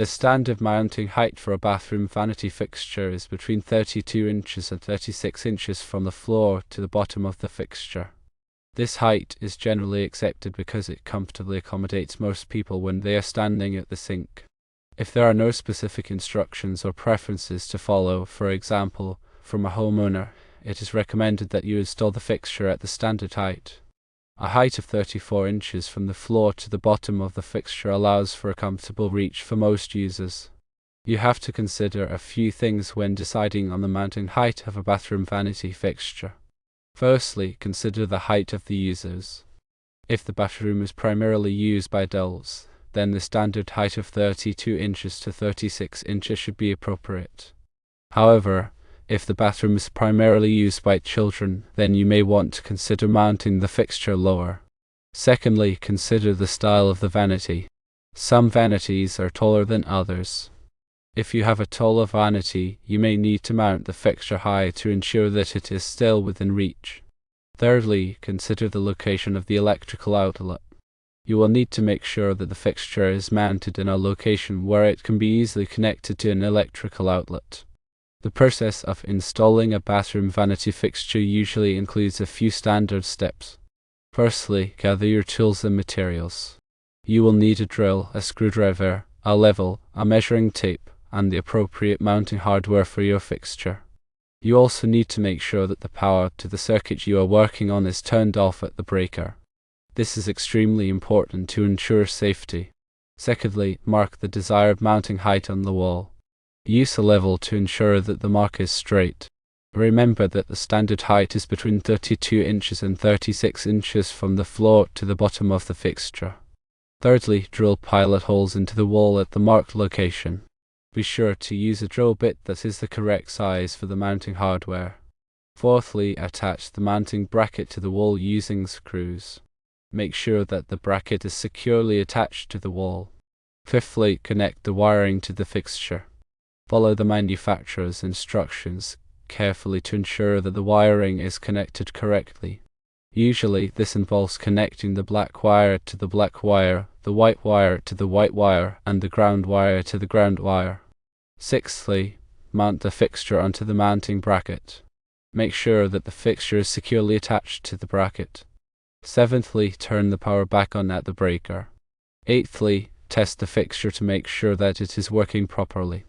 The standard mounting height for a bathroom vanity fixture is between 32 inches and 36 inches from the floor to the bottom of the fixture. This height is generally accepted because it comfortably accommodates most people when they are standing at the sink. If there are no specific instructions or preferences to follow, for example, from a homeowner, it is recommended that you install the fixture at the standard height. A height of 34 inches from the floor to the bottom of the fixture allows for a comfortable reach for most users. You have to consider a few things when deciding on the mounting height of a bathroom vanity fixture. Firstly, consider the height of the users. If the bathroom is primarily used by adults, then the standard height of 32 inches to 36 inches should be appropriate. However, if the bathroom is primarily used by children, then you may want to consider mounting the fixture lower. Secondly, consider the style of the vanity. Some vanities are taller than others. If you have a taller vanity, you may need to mount the fixture high to ensure that it is still within reach. Thirdly, consider the location of the electrical outlet. You will need to make sure that the fixture is mounted in a location where it can be easily connected to an electrical outlet. The process of installing a bathroom vanity fixture usually includes a few standard steps. Firstly, gather your tools and materials. You will need a drill, a screwdriver, a level, a measuring tape, and the appropriate mounting hardware for your fixture. You also need to make sure that the power to the circuit you are working on is turned off at the breaker. This is extremely important to ensure safety. Secondly, mark the desired mounting height on the wall. Use a level to ensure that the mark is straight. Remember that the standard height is between 32 inches and 36 inches from the floor to the bottom of the fixture. Thirdly, drill pilot holes into the wall at the marked location. Be sure to use a drill bit that is the correct size for the mounting hardware. Fourthly, attach the mounting bracket to the wall using screws. Make sure that the bracket is securely attached to the wall. Fifthly, connect the wiring to the fixture. Follow the manufacturer's instructions carefully to ensure that the wiring is connected correctly. Usually, this involves connecting the black wire to the black wire, the white wire to the white wire, and the ground wire to the ground wire. Sixthly, mount the fixture onto the mounting bracket. Make sure that the fixture is securely attached to the bracket. Seventhly, turn the power back on at the breaker. Eighthly, test the fixture to make sure that it is working properly.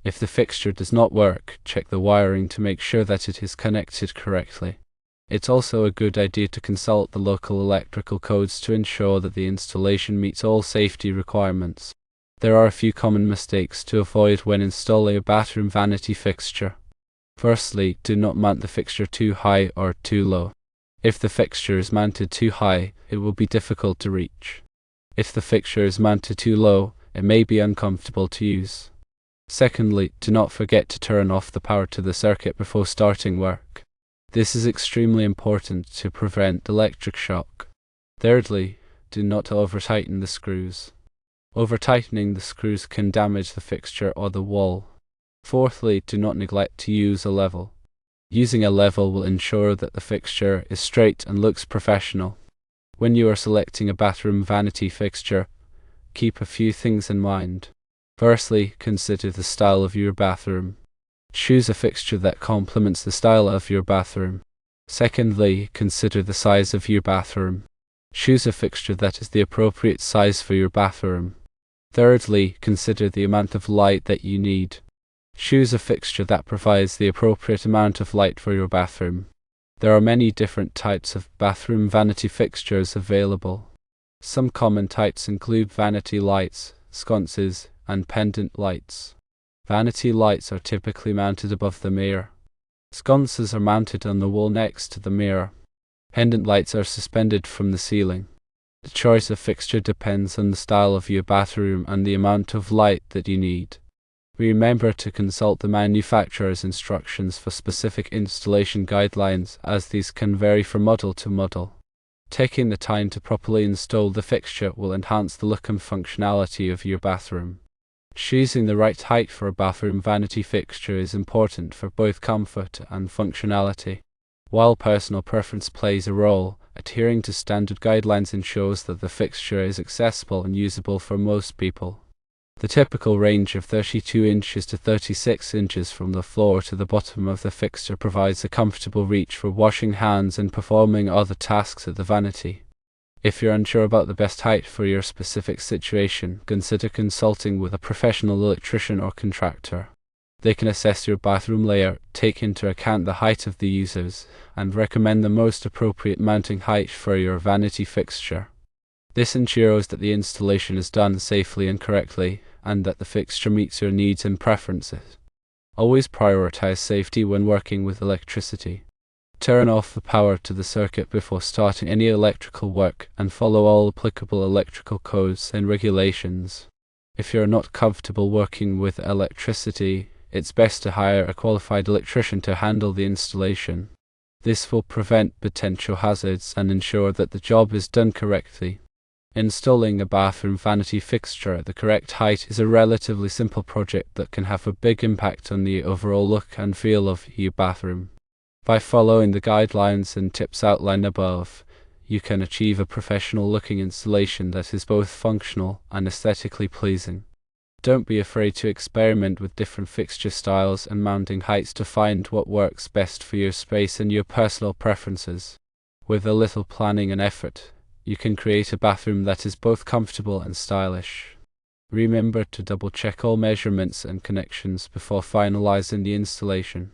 If the fixture does not work, check the wiring to make sure that it is connected correctly. It's also a good idea to consult the local electrical codes to ensure that the installation meets all safety requirements. There are a few common mistakes to avoid when installing a bathroom vanity fixture. Firstly, do not mount the fixture too high or too low. If the fixture is mounted too high, it will be difficult to reach. If the fixture is mounted too low, it may be uncomfortable to use. Secondly, do not forget to turn off the power to the circuit before starting work. This is extremely important to prevent electric shock. Thirdly, do not over-tighten the screws. Over-tightening the screws can damage the fixture or the wall. Fourthly, do not neglect to use a level. Using a level will ensure that the fixture is straight and looks professional. When you are selecting a bathroom vanity fixture, keep a few things in mind. Firstly, consider the style of your bathroom. Choose a fixture that complements the style of your bathroom. Secondly, consider the size of your bathroom. Choose a fixture that is the appropriate size for your bathroom. Thirdly, consider the amount of light that you need. Choose a fixture that provides the appropriate amount of light for your bathroom. There are many different types of bathroom vanity fixtures available. Some common types include vanity lights, sconces, and pendant lights. Vanity lights are typically mounted above the mirror. Sconces are mounted on the wall next to the mirror. Pendant lights are suspended from the ceiling. The choice of fixture depends on the style of your bathroom and the amount of light that you need. Remember to consult the manufacturer's instructions for specific installation guidelines, as these can vary from model to model. Taking the time to properly install the fixture will enhance the look and functionality of your bathroom. Choosing the right height for a bathroom vanity fixture is important for both comfort and functionality. While personal preference plays a role, adhering to standard guidelines ensures that the fixture is accessible and usable for most people. The typical range of 32 inches to 36 inches from the floor to the bottom of the fixture provides a comfortable reach for washing hands and performing other tasks at the vanity. If you're unsure about the best height for your specific situation, consider consulting with a professional electrician or contractor. They can assess your bathroom layout, take into account the height of the users, and recommend the most appropriate mounting height for your vanity fixture. This ensures that the installation is done safely and correctly, and that the fixture meets your needs and preferences. Always prioritize safety when working with electricity. Turn off the power to the circuit before starting any electrical work, and follow all applicable electrical codes and regulations. If you're not comfortable working with electricity, it's best to hire a qualified electrician to handle the installation. This will prevent potential hazards and ensure that the job is done correctly. Installing a bathroom vanity fixture at the correct height is a relatively simple project that can have a big impact on the overall look and feel of your bathroom. By following the guidelines and tips outlined above, you can achieve a professional-looking installation that is both functional and aesthetically pleasing. Don't be afraid to experiment with different fixture styles and mounting heights to find what works best for your space and your personal preferences. With a little planning and effort, you can create a bathroom that is both comfortable and stylish. Remember to double-check all measurements and connections before finalizing the installation.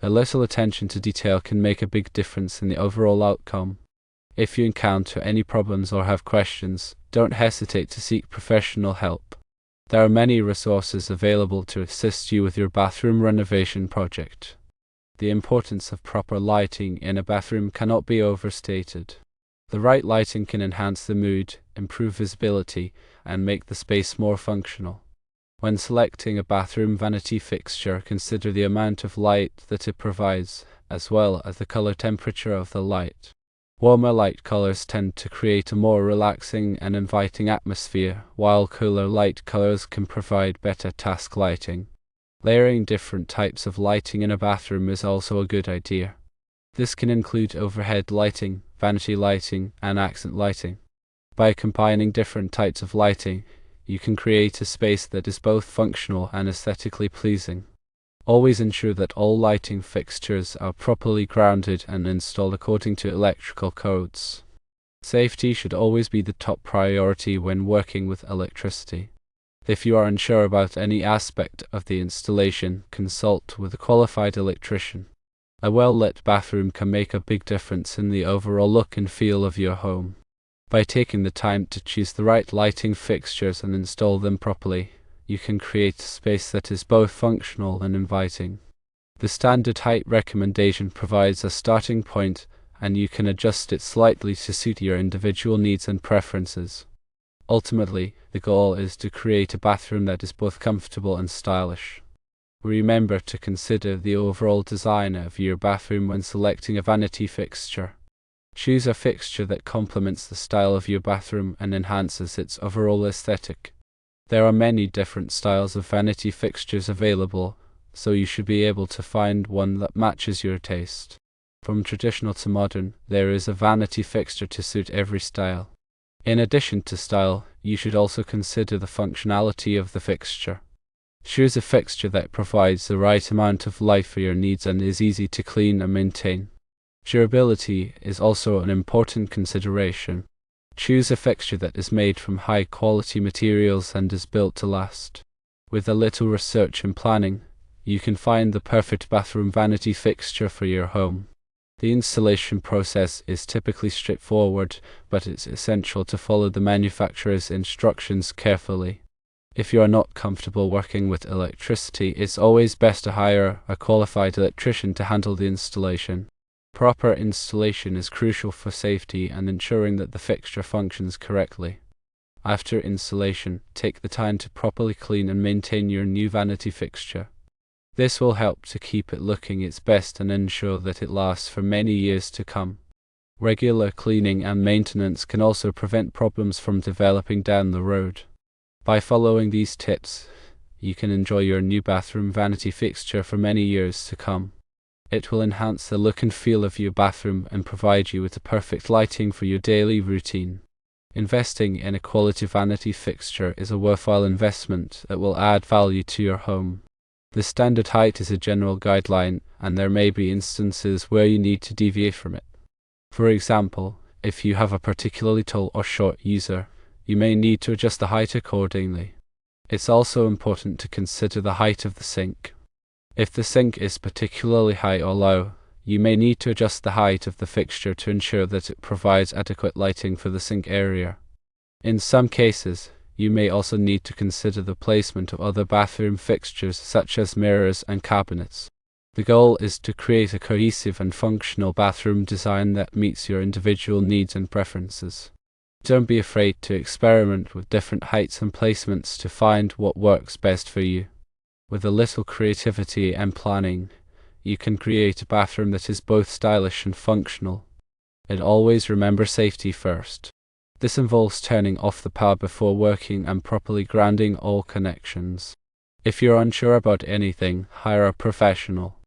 A little attention to detail can make a big difference in the overall outcome. If you encounter any problems or have questions, don't hesitate to seek professional help. There are many resources available to assist you with your bathroom renovation project. The importance of proper lighting in a bathroom cannot be overstated. The right lighting can enhance the mood, improve visibility, and make the space more functional. When selecting a bathroom vanity fixture, consider the amount of light that it provides, as well as the color temperature of the light. Warmer light colors tend to create a more relaxing and inviting atmosphere, while cooler light colors can provide better task lighting. Layering different types of lighting in a bathroom is also a good idea. This can include overhead lighting, vanity lighting, and accent lighting. By combining different types of lighting, you can create a space that is both functional and aesthetically pleasing. Always ensure that all lighting fixtures are properly grounded and installed according to electrical codes. Safety should always be the top priority when working with electricity. If you are unsure about any aspect of the installation, consult with a qualified electrician. A well-lit bathroom can make a big difference in the overall look and feel of your home. By taking the time to choose the right lighting fixtures and install them properly, you can create a space that is both functional and inviting. The standard height recommendation provides a starting point, and you can adjust it slightly to suit your individual needs and preferences. Ultimately, the goal is to create a bathroom that is both comfortable and stylish. Remember to consider the overall design of your bathroom when selecting a vanity fixture. Choose a fixture that complements the style of your bathroom and enhances its overall aesthetic. There are many different styles of vanity fixtures available, so you should be able to find one that matches your taste. From traditional to modern, there is a vanity fixture to suit every style. In addition to style, you should also consider the functionality of the fixture. Choose a fixture that provides the right amount of light for your needs and is easy to clean and maintain. Durability is also an important consideration. Choose a fixture that is made from high-quality materials and is built to last. With a little research and planning, you can find the perfect bathroom vanity fixture for your home. The installation process is typically straightforward, but it's essential to follow the manufacturer's instructions carefully. If you are not comfortable working with electricity, it's always best to hire a qualified electrician to handle the installation. Proper installation is crucial for safety and ensuring that the fixture functions correctly. After installation, take the time to properly clean and maintain your new vanity fixture. This will help to keep it looking its best and ensure that it lasts for many years to come. Regular cleaning and maintenance can also prevent problems from developing down the road. By following these tips, you can enjoy your new bathroom vanity fixture for many years to come. It will enhance the look and feel of your bathroom and provide you with the perfect lighting for your daily routine. Investing in a quality vanity fixture is a worthwhile investment that will add value to your home. The standard height is a general guideline, and there may be instances where you need to deviate from it. For example, if you have a particularly tall or short user, you may need to adjust the height accordingly. It's also important to consider the height of the sink. If the sink is particularly high or low, you may need to adjust the height of the fixture to ensure that it provides adequate lighting for the sink area. In some cases, you may also need to consider the placement of other bathroom fixtures such as mirrors and cabinets. The goal is to create a cohesive and functional bathroom design that meets your individual needs and preferences. Don't be afraid to experiment with different heights and placements to find what works best for you. With a little creativity and planning, you can create a bathroom that is both stylish and functional. And always remember safety first. This involves turning off the power before working and properly grounding all connections. If you're unsure about anything, hire a professional.